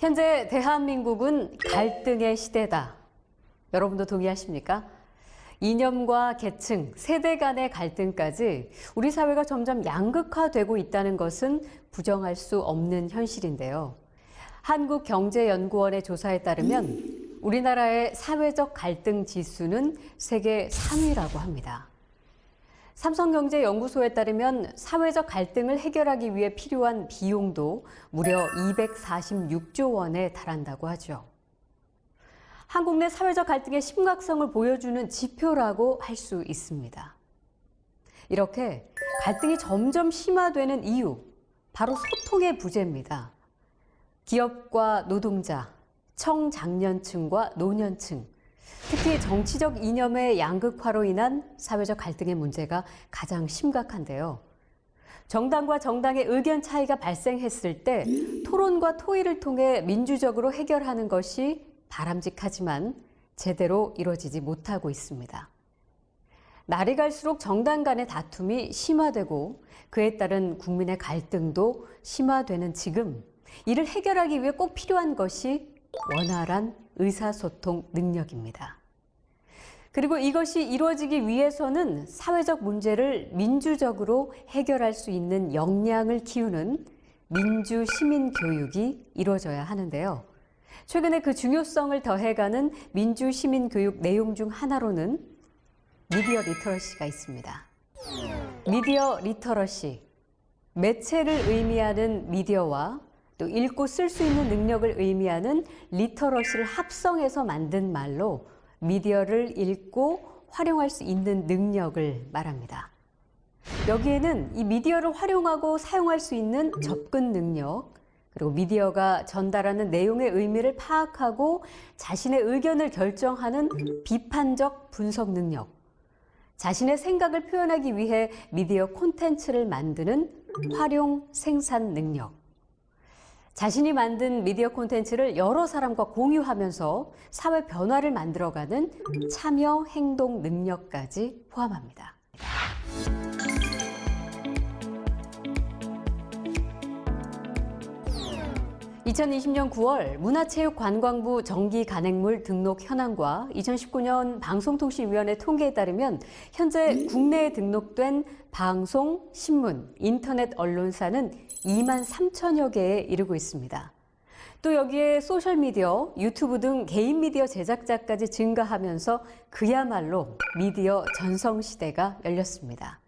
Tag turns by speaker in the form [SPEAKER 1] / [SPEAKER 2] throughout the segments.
[SPEAKER 1] 현재 대한민국은 갈등의 시대다. 여러분도 동의하십니까? 이념과 계층, 세대 간의 갈등까지 우리 사회가 점점 양극화되고 있다는 것은 부정할 수 없는 현실인데요. 한국경제연구원의 조사에 따르면 우리나라의 사회적 갈등 지수는 세계 3위라고 합니다. 삼성경제연구소에 따르면 사회적 갈등을 해결하기 위해 필요한 비용도 무려 246조 원에 달한다고 하죠. 한국 내 사회적 갈등의 심각성을 보여주는 지표라고 할 수 있습니다. 이렇게 갈등이 점점 심화되는 이유, 바로 소통의 부재입니다. 기업과 노동자, 청장년층과 노년층, 특히 정치적 이념의 양극화로 인한 사회적 갈등의 문제가 가장 심각한데요. 정당과 정당의 의견 차이가 발생했을 때 토론과 토의를 통해 민주적으로 해결하는 것이 바람직하지만 제대로 이루어지지 못하고 있습니다. 날이 갈수록 정당 간의 다툼이 심화되고 그에 따른 국민의 갈등도 심화되는 지금, 이를 해결하기 위해 꼭 필요한 것이 원활한 의사소통 능력입니다. 그리고 이것이 이루어지기 위해서는 사회적 문제를 민주적으로 해결할 수 있는 역량을 키우는 민주시민교육이 이루어져야 하는데요. 최근에 그 중요성을 더해가는 민주시민교육 내용 중 하나로는 미디어 리터러시가 있습니다. 미디어 리터러시, 매체를 의미하는 미디어와 또 읽고 쓸 수 있는 능력을 의미하는 리터러시를 합성해서 만든 말로 미디어를 읽고 활용할 수 있는 능력을 말합니다. 여기에는 이 미디어를 활용하고 사용할 수 있는 접근 능력, 그리고 미디어가 전달하는 내용의 의미를 파악하고 자신의 의견을 결정하는 비판적 분석 능력, 자신의 생각을 표현하기 위해 미디어 콘텐츠를 만드는 활용 생산 능력, 자신이 만든 미디어 콘텐츠를 여러 사람과 공유하면서 사회 변화를 만들어가는 참여 행동 능력까지 포함합니다. 2020년 9월 문화체육관광부 정기 간행물 등록 현황과 2019년 방송통신위원회 통계에 따르면 현재 국내에 등록된 방송, 신문, 인터넷 언론사는 2만 3천여 개에 이르고 있습니다. 또 여기에 소셜미디어, 유튜브 등 개인 미디어 제작자까지 증가하면서 그야말로 미디어 전성시대가 열렸습니다.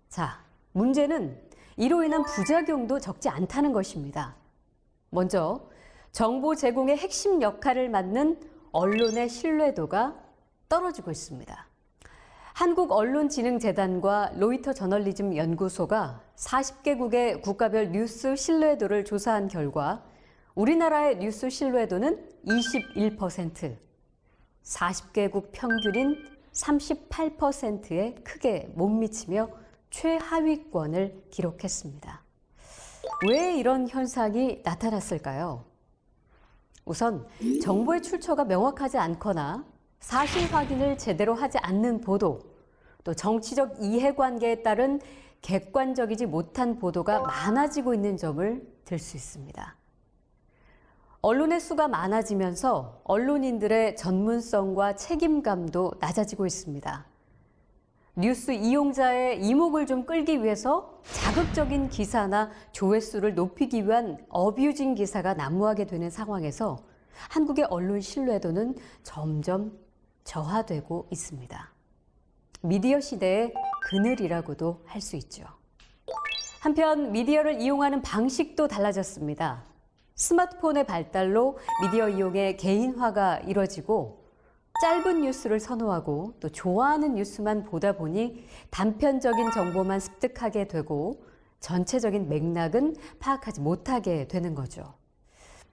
[SPEAKER 1] 자, 문제는 이로 인한 부작용도 적지 않다는 것입니다. 먼저 정보 제공의 핵심 역할을 맡는 언론의 신뢰도가 떨어지고 있습니다. 한국언론진흥재단과 로이터 저널리즘 연구소가 40개국의 국가별 뉴스 신뢰도를 조사한 결과 우리나라의 뉴스 신뢰도는 21%, 40개국 평균인 38%에 크게 못 미치며 최하위권을 기록했습니다. 왜 이런 현상이 나타났을까요? 우선 정보의 출처가 명확하지 않거나 사실 확인을 제대로 하지 않는 보도, 또 정치적 이해관계에 따른 객관적이지 못한 보도가 많아지고 있는 점을 들 수 있습니다. 언론의 수가 많아지면서 언론인들의 전문성과 책임감도 낮아지고 있습니다. 뉴스 이용자의 이목을 좀 끌기 위해서 자극적인 기사나 조회수를 높이기 위한 어뷰징 기사가 난무하게 되는 상황에서 한국의 언론 신뢰도는 점점 저하되고 있습니다. 미디어 시대의 그늘이라고도 할 수 있죠. 한편 미디어를 이용하는 방식도 달라졌습니다. 스마트폰의 발달로 미디어 이용의 개인화가 이뤄지고 짧은 뉴스를 선호하고 또 좋아하는 뉴스만 보다 보니 단편적인 정보만 습득하게 되고 전체적인 맥락은 파악하지 못하게 되는 거죠.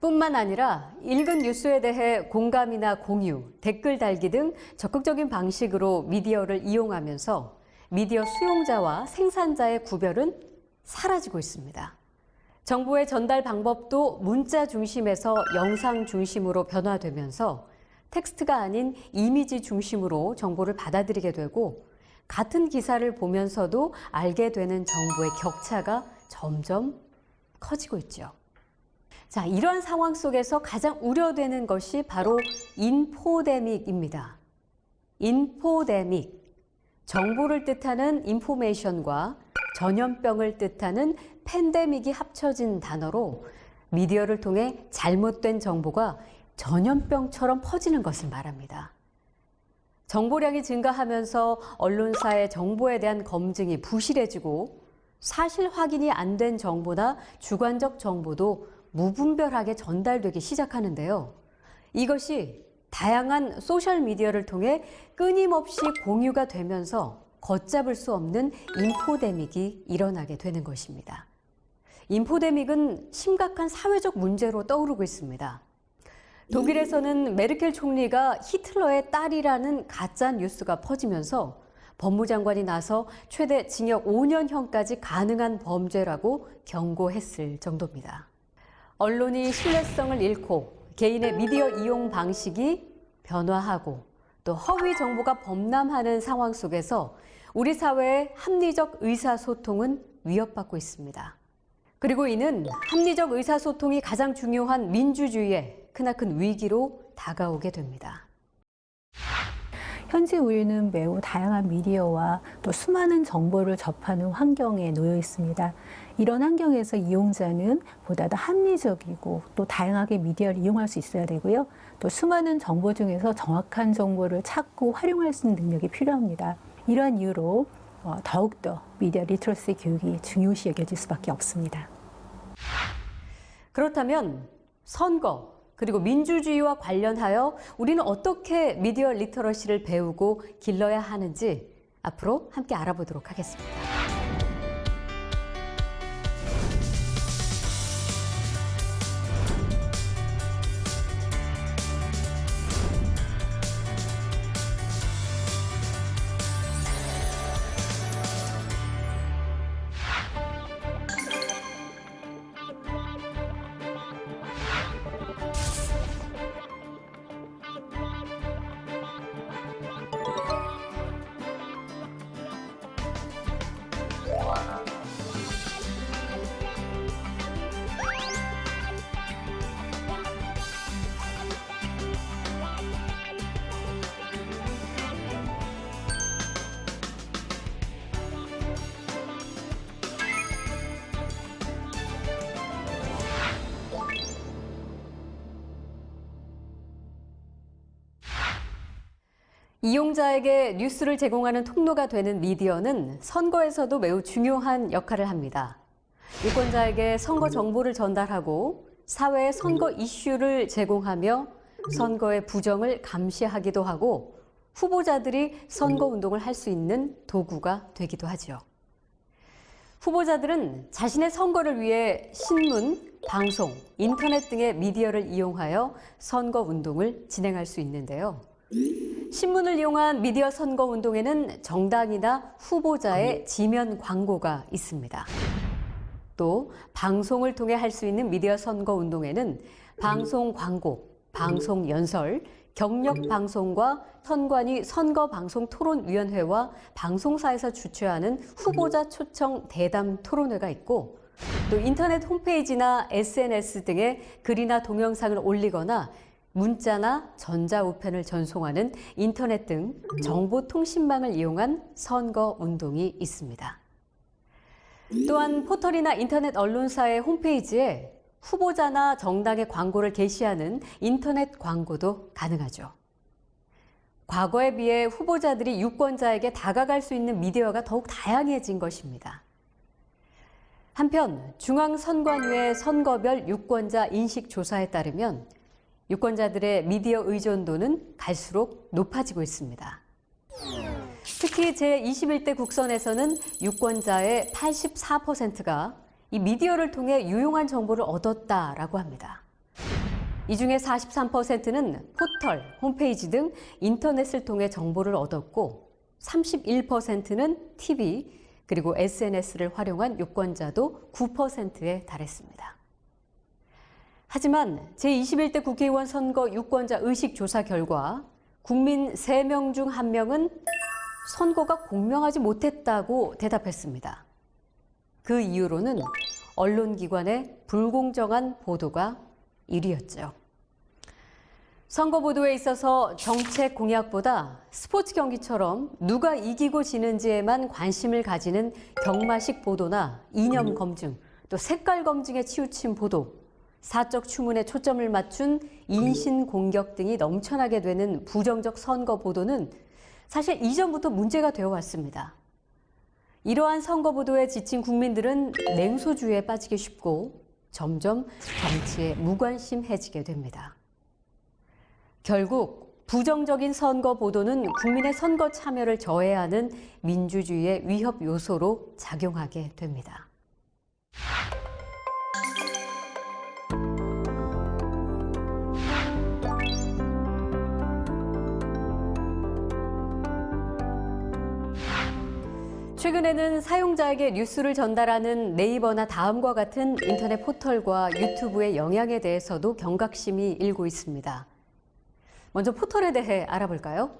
[SPEAKER 1] 뿐만 아니라 읽은 뉴스에 대해 공감이나 공유, 댓글 달기 등 적극적인 방식으로 미디어를 이용하면서 미디어 수용자와 생산자의 구별은 사라지고 있습니다. 정보의 전달 방법도 문자 중심에서 영상 중심으로 변화되면서 텍스트가 아닌 이미지 중심으로 정보를 받아들이게 되고 같은 기사를 보면서도 알게 되는 정보의 격차가 점점 커지고 있죠. 자, 이러한 상황 속에서 가장 우려되는 것이 바로 인포데믹입니다. 인포데믹, 정보를 뜻하는 인포메이션과 전염병을 뜻하는 팬데믹이 합쳐진 단어로 미디어를 통해 잘못된 정보가 전염병처럼 퍼지는 것을 말합니다. 정보량이 증가하면서 언론사의 정보에 대한 검증이 부실해지고 사실 확인이 안 된 정보나 주관적 정보도 무분별하게 전달되기 시작하는데요. 이것이 다양한 소셜미디어를 통해 끊임없이 공유가 되면서 걷잡을 수 없는 인포데믹이 일어나게 되는 것입니다. 인포데믹은 심각한 사회적 문제로 떠오르고 있습니다. 독일에서는 메르켈 총리가 히틀러의 딸이라는 가짜 뉴스가 퍼지면서 법무장관이 나서 최대 징역 5년형까지 가능한 범죄라고 경고했을 정도입니다. 언론이 신뢰성을 잃고 개인의 미디어 이용 방식이 변화하고 또 허위 정보가 범람하는 상황 속에서 우리 사회의 합리적 의사소통은 위협받고 있습니다. 그리고 이는 합리적 의사소통이 가장 중요한 민주주의의 크나큰 위기로 다가오게 됩니다.
[SPEAKER 2] 현재 우리는 매우 다양한 미디어와 또 수많은 정보를 접하는 환경에 놓여 있습니다. 이런 환경에서 이용자는 보다 더 합리적이고 또 다양하게 미디어를 이용할 수 있어야 되고요. 또 수많은 정보 중에서 정확한 정보를 찾고 활용할 수 있는 능력이 필요합니다. 이러한 이유로 더욱더 미디어 리터러시 교육이 중요시 여겨질 수밖에 없습니다.
[SPEAKER 1] 그렇다면 선거 그리고 민주주의와 관련하여 우리는 어떻게 미디어 리터러시를 배우고 길러야 하는지 앞으로 함께 알아보도록 하겠습니다. 이용자에게 뉴스를 제공하는 통로가 되는 미디어는 선거에서도 매우 중요한 역할을 합니다. 유권자에게 선거 정보를 전달하고 사회의 선거 이슈를 제공하며 선거의 부정을 감시하기도 하고 후보자들이 선거 운동을 할 수 있는 도구가 되기도 하죠. 후보자들은 자신의 선거를 위해 신문, 방송, 인터넷 등의 미디어를 이용하여 선거 운동을 진행할 수 있는데요. 신문을 이용한 미디어 선거 운동에는 정당이나 후보자의 지면 광고가 있습니다. 또 방송을 통해 할 수 있는 미디어 선거 운동에는 방송 광고, 방송 연설, 경력 방송과 선관위 선거방송토론위원회와 방송사에서 주최하는 후보자 초청 대담 토론회가 있고 또 인터넷 홈페이지나 SNS 등에 글이나 동영상을 올리거나 문자나 전자우편을 전송하는 인터넷 등 정보통신망을 이용한 선거 운동이 있습니다. 또한 포털이나 인터넷 언론사의 홈페이지에 후보자나 정당의 광고를 게시하는 인터넷 광고도 가능하죠. 과거에 비해 후보자들이 유권자에게 다가갈 수 있는 미디어가 더욱 다양해진 것입니다. 한편 중앙선관위의 선거별 유권자 인식조사에 따르면 유권자들의 미디어 의존도는 갈수록 높아지고 있습니다. 특히 제21대 국선에서는 유권자의 84%가 이 미디어를 통해 유용한 정보를 얻었다라고 합니다. 이 중에 43%는 포털, 홈페이지 등 인터넷을 통해 정보를 얻었고 31%는 TV, 그리고 SNS를 활용한 유권자도 9%에 달했습니다. 하지만 제21대 국회의원 선거 유권자 의식 조사 결과 국민 3명 중 1명은 선거가 공명하지 못했다고 대답했습니다. 그 이유로는 언론기관의 불공정한 보도가 1위였죠. 선거 보도에 있어서 정책 공약보다 스포츠 경기처럼 누가 이기고 지는지에만 관심을 가지는 경마식 보도나 이념 검증, 또 색깔 검증에 치우친 보도, 사적 추문에 초점을 맞춘 인신 공격 등이 넘쳐나게 되는 부정적 선거 보도는 사실 이전부터 문제가 되어 왔습니다. 이러한 선거 보도에 지친 국민들은 냉소주의에 빠지기 쉽고 점점 정치에 무관심해지게 됩니다. 결국 부정적인 선거 보도는 국민의 선거 참여를 저해하는 민주주의의 위협 요소로 작용하게 됩니다. 최근에는 사용자에게 뉴스를 전달하는 네이버나 다음과 같은 인터넷 포털과 유튜브의 영향에 대해서도 경각심이 일고 있습니다. 먼저 포털에 대해 알아볼까요?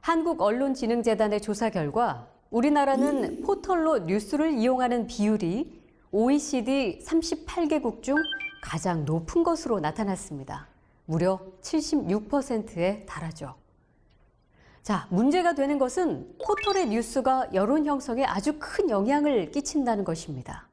[SPEAKER 1] 한국언론진흥재단의 조사 결과 우리나라는 포털로 뉴스를 이용하는 비율이 OECD 38개국 중 가장 높은 것으로 나타났습니다. 무려 76%에 달하죠. 자, 문제가 되는 것은 포털의 뉴스가 여론 형성에 아주 큰 영향을 끼친다는 것입니다.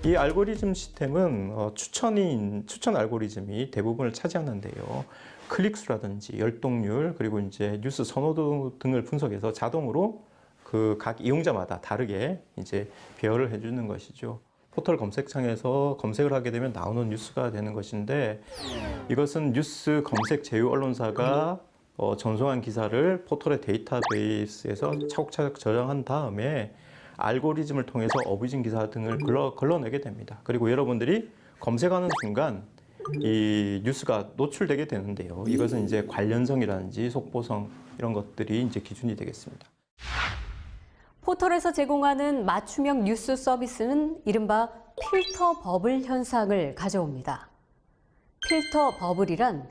[SPEAKER 3] 이 알고리즘 시스템은 추천 알고리즘이 대부분을 차지하는데요. 클릭수라든지 열독률, 그리고 이제 뉴스 선호도 등을 분석해서 자동으로 그 각 이용자마다 다르게 이제 배열을 해주는 것이죠. 포털 검색창에서 검색을 하게 되면 나오는 뉴스가 되는 것인데, 이것은 뉴스 검색 제휴 언론사가 전송한 기사를 포털의 데이터베이스에서 차곡차곡 저장한 다음에 알고리즘을 통해서 어뷰징 기사 등을 걸러내게 됩니다. 그리고 여러분들이 검색하는 순간 이 뉴스가 노출되게 되는데요. 이것은 이제 관련성이라든지 속보성 이런 것들이 이제 기준이 되겠습니다.
[SPEAKER 1] 포털에서 제공하는 맞춤형 뉴스 서비스는 이른바 필터 버블 현상을 가져옵니다. 필터 버블이란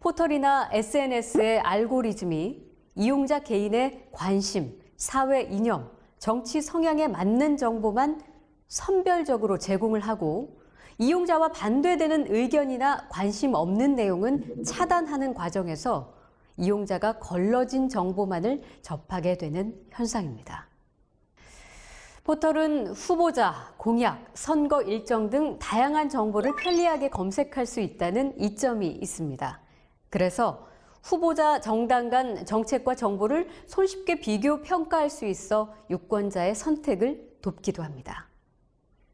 [SPEAKER 1] 포털이나 SNS의 알고리즘이 이용자 개인의 관심, 사회 이념, 정치 성향에 맞는 정보만 선별적으로 제공을 하고 이용자와 반대되는 의견이나 관심 없는 내용은 차단하는 과정에서 이용자가 걸러진 정보만을 접하게 되는 현상입니다. 포털은 후보자, 공약, 선거 일정 등 다양한 정보를 편리하게 검색할 수 있다는 이점이 있습니다. 그래서 후보자, 정당 간 정책과 정보를 손쉽게 비교, 평가할 수 있어 유권자의 선택을 돕기도 합니다.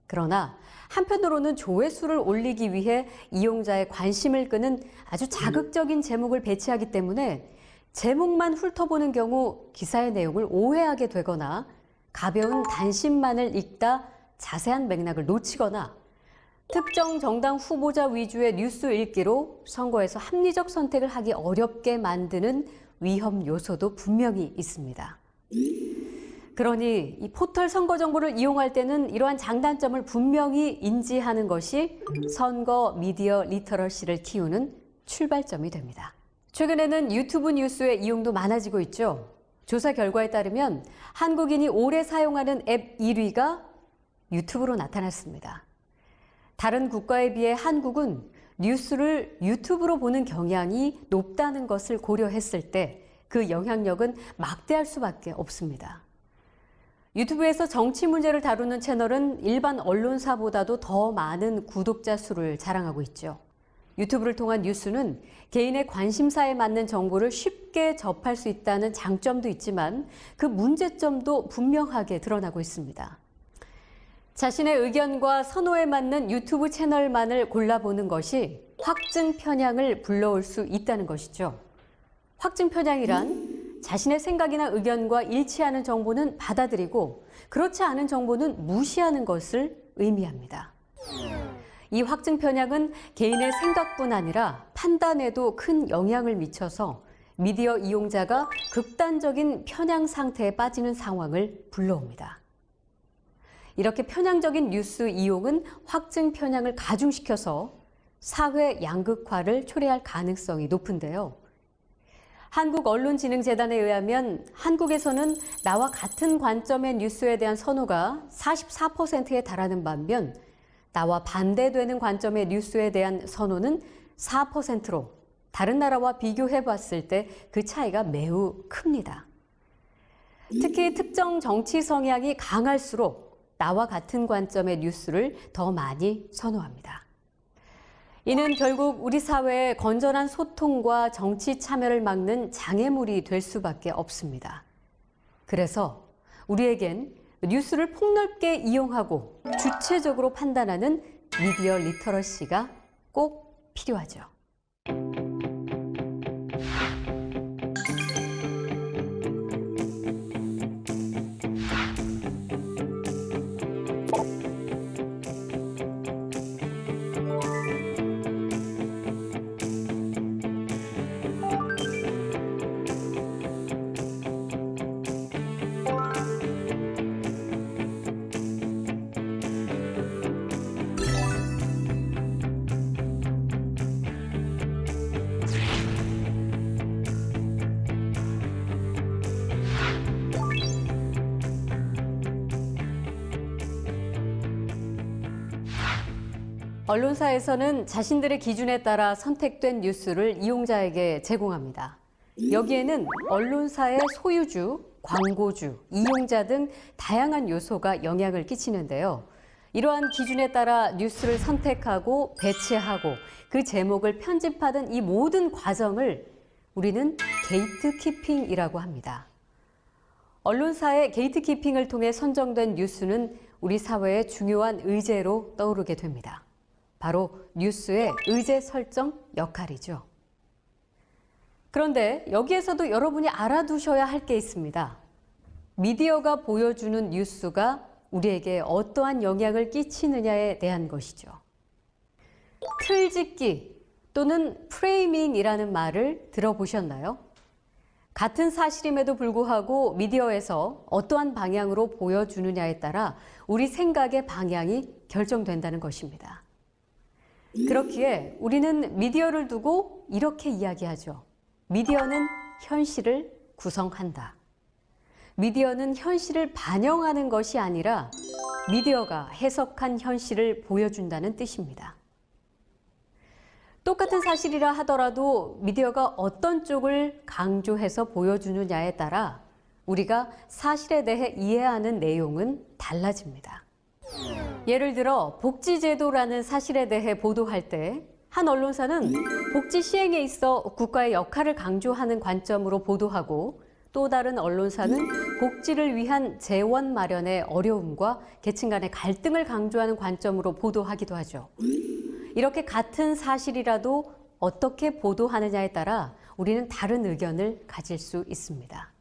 [SPEAKER 1] 그러나 한편으로는 조회수를 올리기 위해 이용자의 관심을 끄는 아주 자극적인 제목을 배치하기 때문에 제목만 훑어보는 경우 기사의 내용을 오해하게 되거나 가벼운 단신만을 읽다 자세한 맥락을 놓치거나 특정 정당 후보자 위주의 뉴스 읽기로 선거에서 합리적 선택을 하기 어렵게 만드는 위험 요소도 분명히 있습니다. 그러니 이 포털 선거 정보를 이용할 때는 이러한 장단점을 분명히 인지하는 것이 선거 미디어 리터러시를 키우는 출발점이 됩니다. 최근에는 유튜브 뉴스의 이용도 많아지고 있죠. 조사 결과에 따르면 한국인이 오래 사용하는 앱 1위가 유튜브로 나타났습니다. 다른 국가에 비해 한국은 뉴스를 유튜브로 보는 경향이 높다는 것을 고려했을 때 그 영향력은 막대할 수밖에 없습니다. 유튜브에서 정치 문제를 다루는 채널은 일반 언론사보다도 더 많은 구독자 수를 자랑하고 있죠. 유튜브를 통한 뉴스는 개인의 관심사에 맞는 정보를 쉽게 접할 수 있다는 장점도 있지만 그 문제점도 분명하게 드러나고 있습니다. 자신의 의견과 선호에 맞는 유튜브 채널만을 골라보는 것이 확증 편향을 불러올 수 있다는 것이죠. 확증 편향이란 자신의 생각이나 의견과 일치하는 정보는 받아들이고 그렇지 않은 정보는 무시하는 것을 의미합니다. 이 확증 편향은 개인의 생각뿐 아니라 판단에도 큰 영향을 미쳐서 미디어 이용자가 극단적인 편향 상태에 빠지는 상황을 불러옵니다. 이렇게 편향적인 뉴스 이용은 확증 편향을 가중시켜서 사회 양극화를 초래할 가능성이 높은데요. 한국언론진흥재단에 의하면 한국에서는 나와 같은 관점의 뉴스에 대한 선호가 44%에 달하는 반면 나와 반대되는 관점의 뉴스에 대한 선호는 4%로 다른 나라와 비교해 봤을 때 그 차이가 매우 큽니다. 특히 특정 정치 성향이 강할수록 나와 같은 관점의 뉴스를 더 많이 선호합니다. 이는 결국 우리 사회의 건전한 소통과 정치 참여를 막는 장애물이 될 수밖에 없습니다. 그래서 우리에겐 뉴스를 폭넓게 이용하고 주체적으로 판단하는 미디어 리터러시가 꼭 필요하죠. 언론사에서는 자신들의 기준에 따라 선택된 뉴스를 이용자에게 제공합니다. 여기에는 언론사의 소유주, 광고주, 이용자 등 다양한 요소가 영향을 끼치는데요. 이러한 기준에 따라 뉴스를 선택하고 배치하고 그 제목을 편집하던 이 모든 과정을 우리는 게이트키핑이라고 합니다. 언론사의 게이트키핑을 통해 선정된 뉴스는 우리 사회의 중요한 의제로 떠오르게 됩니다. 바로 뉴스의 의제 설정 역할이죠. 그런데 여기에서도 여러분이 알아두셔야 할 게 있습니다. 미디어가 보여주는 뉴스가 우리에게 어떠한 영향을 끼치느냐에 대한 것이죠. 틀짓기 또는 프레이밍이라는 말을 들어보셨나요? 같은 사실임에도 불구하고 미디어에서 어떠한 방향으로 보여주느냐에 따라 우리 생각의 방향이 결정된다는 것입니다. 그렇기에 우리는 미디어를 두고 이렇게 이야기하죠. 미디어는 현실을 구성한다. 미디어는 현실을 반영하는 것이 아니라 미디어가 해석한 현실을 보여준다는 뜻입니다. 똑같은 사실이라 하더라도 미디어가 어떤 쪽을 강조해서 보여주느냐에 따라 우리가 사실에 대해 이해하는 내용은 달라집니다. 예를 들어 복지제도라는 사실에 대해 보도할 때 한 언론사는 복지 시행에 있어 국가의 역할을 강조하는 관점으로 보도하고 또 다른 언론사는 복지를 위한 재원 마련의 어려움과 계층 간의 갈등을 강조하는 관점으로 보도하기도 하죠. 이렇게 같은 사실이라도 어떻게 보도하느냐에 따라 우리는 다른 의견을 가질 수 있습니다.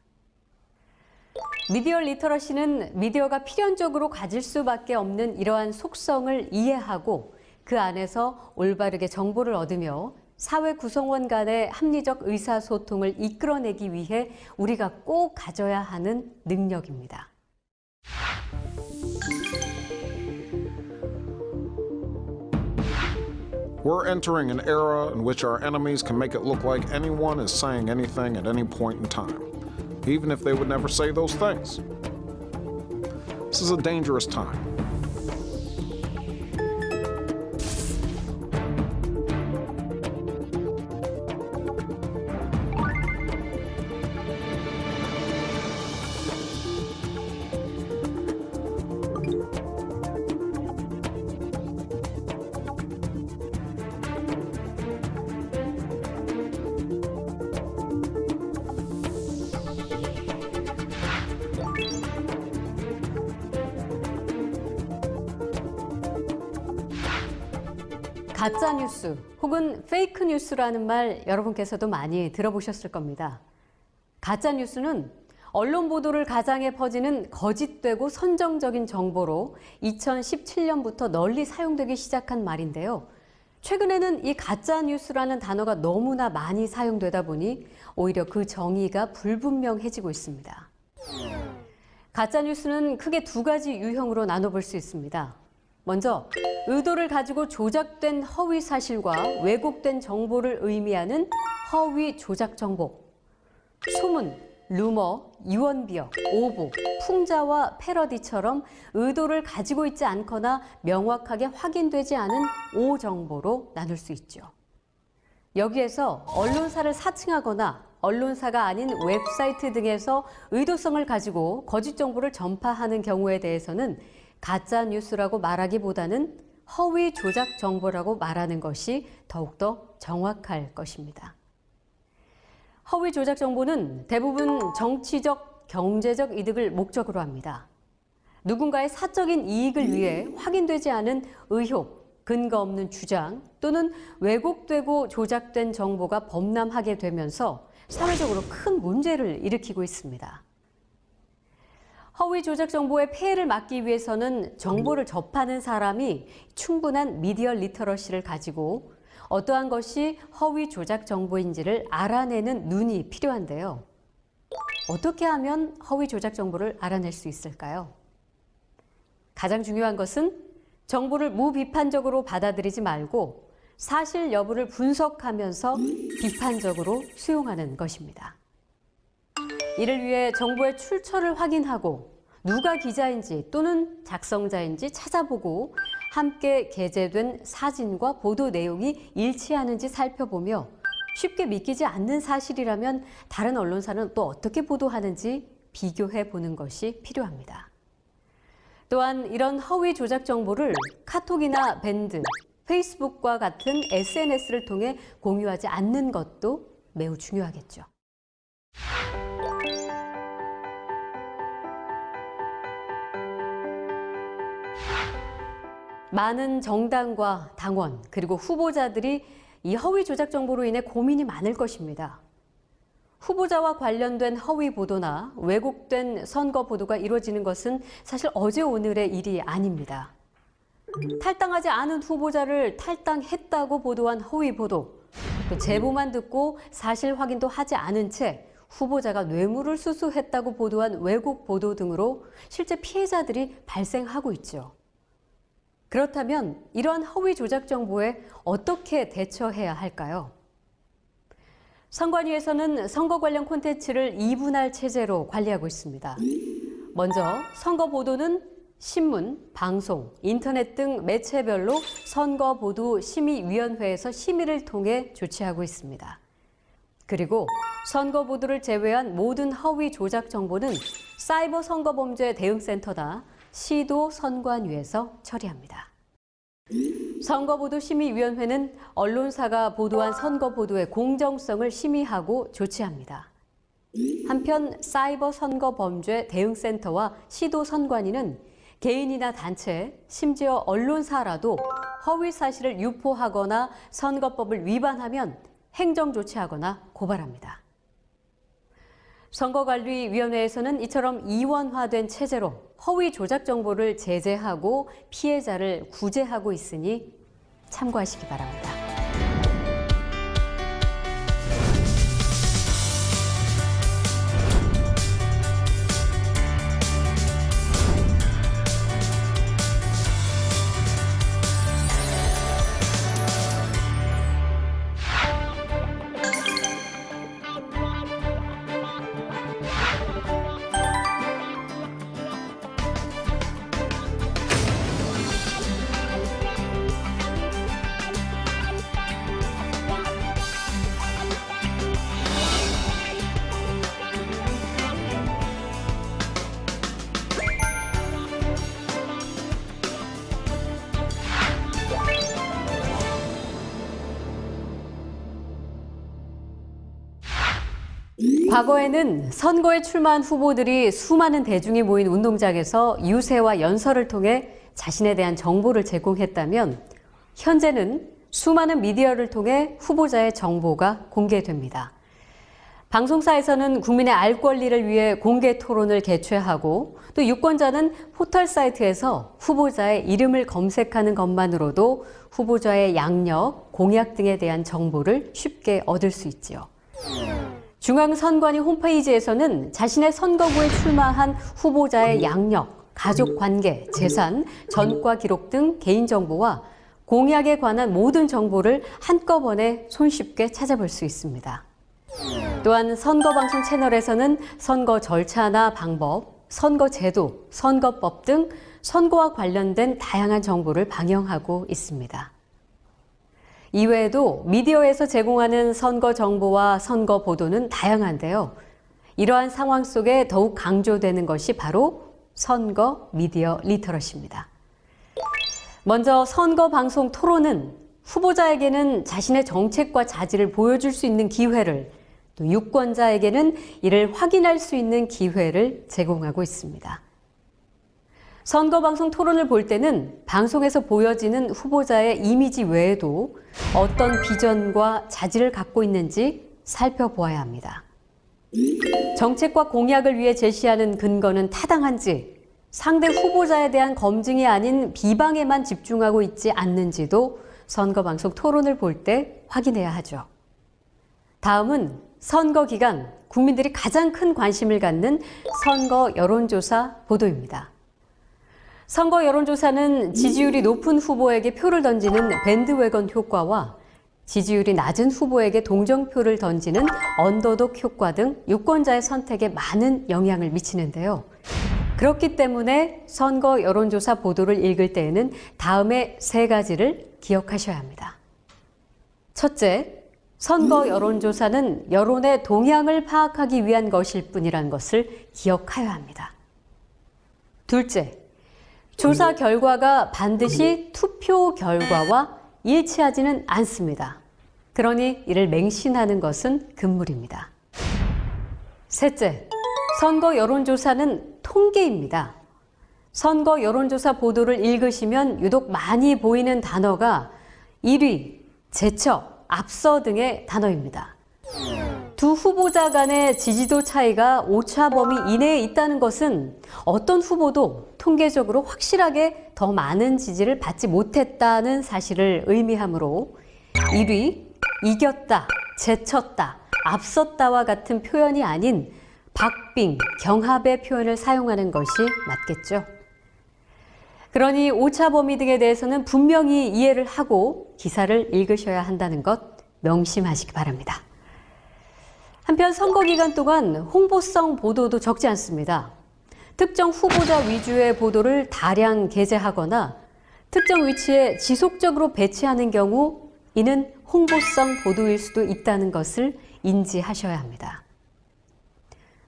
[SPEAKER 1] 미디어 리터러시는 미디어가 필연적으로 가질 수밖에 없는 이러한 속성을 이해하고 그 안에서 올바르게 정보를 얻으며 사회 구성원 간의 합리적 의사소통을 이끌어내기 위해 우리가 꼭 가져야 하는 능력입니다.
[SPEAKER 4] We're entering an era in which our enemies can make it look like anyone is saying anything at any point in time, even if they would never say those things. This is a dangerous time.
[SPEAKER 1] 가짜 뉴스 혹은 페이크 뉴스라는 말 여러분께서도 많이 들어보셨을 겁니다. 가짜 뉴스는 언론 보도를 가장해 퍼지는 거짓되고 선정적인 정보로 2017년부터 널리 사용되기 시작한 말인데요. 최근에는 이 가짜 뉴스라는 단어가 너무나 많이 사용되다 보니 오히려 그 정의가 불분명해지고 있습니다. 가짜 뉴스는 크게 두 가지 유형으로 나눠볼 수 있습니다. 먼저 의도를 가지고 조작된 허위 사실과 왜곡된 정보를 의미하는 허위 조작 정보, 소문, 루머, 유언비어, 오보, 풍자와 패러디처럼 의도를 가지고 있지 않거나 명확하게 확인되지 않은 오정보로 나눌 수 있죠. 여기에서 언론사를 사칭하거나 언론사가 아닌 웹사이트 등에서 의도성을 가지고 거짓 정보를 전파하는 경우에 대해서는 가짜 뉴스라고 말하기보다는 허위 조작 정보라고 말하는 것이 더욱더 정확할 것입니다. 허위 조작 정보는 대부분 정치적, 경제적 이득을 목적으로 합니다. 누군가의 사적인 이익을 위해 확인되지 않은 의혹, 근거 없는 주장 또는 왜곡되고 조작된 정보가 범람하게 되면서 사회적으로 큰 문제를 일으키고 있습니다. 허위 조작 정보의 폐해를 막기 위해서는 정보를 접하는 사람이 충분한 미디어 리터러시를 가지고 어떠한 것이 허위 조작 정보인지를 알아내는 눈이 필요한데요. 어떻게 하면 허위 조작 정보를 알아낼 수 있을까요? 가장 중요한 것은 정보를 무비판적으로 받아들이지 말고 사실 여부를 분석하면서 비판적으로 수용하는 것입니다. 이를 위해 정보의 출처를 확인하고 누가 기자인지 또는 작성자인지 찾아보고 함께 게재된 사진과 보도 내용이 일치하는지 살펴보며 쉽게 믿기지 않는 사실이라면 다른 언론사는 또 어떻게 보도하는지 비교해 보는 것이 필요합니다. 또한 이런 허위 조작 정보를 카톡이나 밴드, 페이스북과 같은 SNS를 통해 공유하지 않는 것도 매우 중요하겠죠. 많은 정당과 당원 그리고 후보자들이 이 허위 조작 정보로 인해 고민이 많을 것입니다. 후보자와 관련된 허위 보도나 왜곡된 선거 보도가 이루어지는 것은 사실 어제 오늘의 일이 아닙니다. 탈당하지 않은 후보자를 탈당했다고 보도한 허위 보도, 또 제보만 듣고 사실 확인도 하지 않은 채 후보자가 뇌물을 수수했다고 보도한 왜곡 보도 등으로 실제 피해자들이 발생하고 있죠. 그렇다면 이러한 허위 조작 정보에 어떻게 대처해야 할까요? 선관위에서는 선거 관련 콘텐츠를 2분할 체제로 관리하고 있습니다. 먼저 선거 보도는 신문, 방송, 인터넷 등 매체별로 선거보도심의위원회에서 심의를 통해 조치하고 있습니다. 그리고 선거 보도를 제외한 모든 허위 조작 정보는 사이버 선거범죄 대응센터나 시도 선관위에서 처리합니다. 선거보도심의위원회는 언론사가 보도한 선거보도의 공정성을 심의하고 조치합니다. 한편 사이버 선거범죄 대응센터와 시도 선관위는 개인이나 단체, 심지어 언론사라도 허위 사실을 유포하거나 선거법을 위반하면 행정조치하거나 고발합니다. 선거관리위원회에서는 이처럼 이원화된 체제로 허위 조작 정보를 제재하고 피해자를 구제하고 있으니 참고하시기 바랍니다. 과거에는 선거에 출마한 후보들이 수많은 대중이 모인 운동장에서 유세와 연설을 통해 자신에 대한 정보를 제공했다면 현재는 수많은 미디어를 통해 후보자의 정보가 공개됩니다. 방송사에서는 국민의 알 권리를 위해 공개 토론을 개최하고 또 유권자는 포털 사이트에서 후보자의 이름을 검색하는 것만으로도 후보자의 양력, 공약 등에 대한 정보를 쉽게 얻을 수 있지요. 중앙선관위 홈페이지에서는 자신의 선거구에 출마한 후보자의 양력, 가족 관계, 재산, 전과 기록 등 개인정보와 공약에 관한 모든 정보를 한꺼번에 손쉽게 찾아볼 수 있습니다. 또한 선거방송 채널에서는 선거 절차나 방법, 선거제도, 선거법 등 선거와 관련된 다양한 정보를 방영하고 있습니다. 이외에도 미디어에서 제공하는 선거 정보와 선거 보도는 다양한데요. 이러한 상황 속에 더욱 강조되는 것이 바로 선거 미디어 리터러시입니다. 먼저 선거 방송 토론은 후보자에게는 자신의 정책과 자질을 보여줄 수 있는 기회를, 또 유권자에게는 이를 확인할 수 있는 기회를 제공하고 있습니다. 선거 방송 토론을 볼 때는 방송에서 보여지는 후보자의 이미지 외에도 어떤 비전과 자질을 갖고 있는지 살펴보아야 합니다. 정책과 공약을 위해 제시하는 근거는 타당한지, 상대 후보자에 대한 검증이 아닌 비방에만 집중하고 있지 않는지도 선거 방송 토론을 볼 때 확인해야 하죠. 다음은 선거 기간 국민들이 가장 큰 관심을 갖는 선거 여론조사 보도입니다. 선거 여론조사는 지지율이 높은 후보에게 표를 던지는 밴드웨건 효과와 지지율이 낮은 후보에게 동정표를 던지는 언더독 효과 등 유권자의 선택에 많은 영향을 미치는데요. 그렇기 때문에 선거 여론조사 보도를 읽을 때에는 다음의 3가지를 기억하셔야 합니다. 첫째, 선거 여론조사는 여론의 동향을 파악하기 위한 것일 뿐이라는 것을 기억하여야 합니다. 둘째, 조사 결과가 반드시 투표 결과와 일치하지는 않습니다. 그러니 이를 맹신하는 것은 금물입니다. 셋째, 선거 여론조사는 통계입니다. 선거 여론조사 보도를 읽으시면 유독 많이 보이는 단어가 1위, 제쳐, 앞서 등의 단어입니다. 두 후보자 간의 지지도 차이가 오차 범위 이내에 있다는 것은 어떤 후보도 통계적으로 확실하게 더 많은 지지를 받지 못했다는 사실을 의미하므로 1위, 이겼다, 제쳤다, 앞섰다와 같은 표현이 아닌 박빙, 경합의 표현을 사용하는 것이 맞겠죠. 그러니 오차 범위 등에 대해서는 분명히 이해를 하고 기사를 읽으셔야 한다는 것 명심하시기 바랍니다. 한편 선거 기간 동안 홍보성 보도도 적지 않습니다. 특정 후보자 위주의 보도를 다량 게재하거나 특정 위치에 지속적으로 배치하는 경우 이는 홍보성 보도일 수도 있다는 것을 인지하셔야 합니다.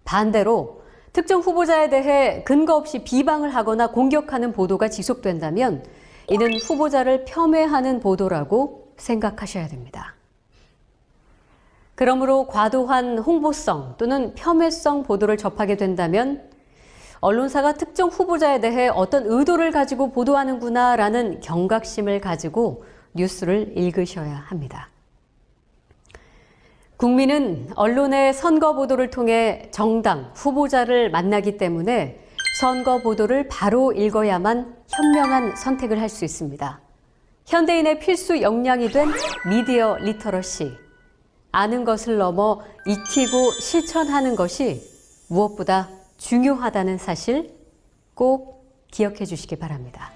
[SPEAKER 1] 반대로 특정 후보자에 대해 근거 없이 비방을 하거나 공격하는 보도가 지속된다면 이는 후보자를 폄훼하는 보도라고 생각하셔야 됩니다. 그러므로 과도한 홍보성 또는 폄훼성 보도를 접하게 된다면 언론사가 특정 후보자에 대해 어떤 의도를 가지고 보도하는구나라는 경각심을 가지고 뉴스를 읽으셔야 합니다. 국민은 언론의 선거 보도를 통해 정당, 후보자를 만나기 때문에 선거 보도를 바로 읽어야만 현명한 선택을 할 수 있습니다. 현대인의 필수 역량이 된 미디어 리터러시. 아는 것을 넘어 익히고 실천하는 것이 무엇보다 중요하다는 사실 꼭 기억해 주시기 바랍니다.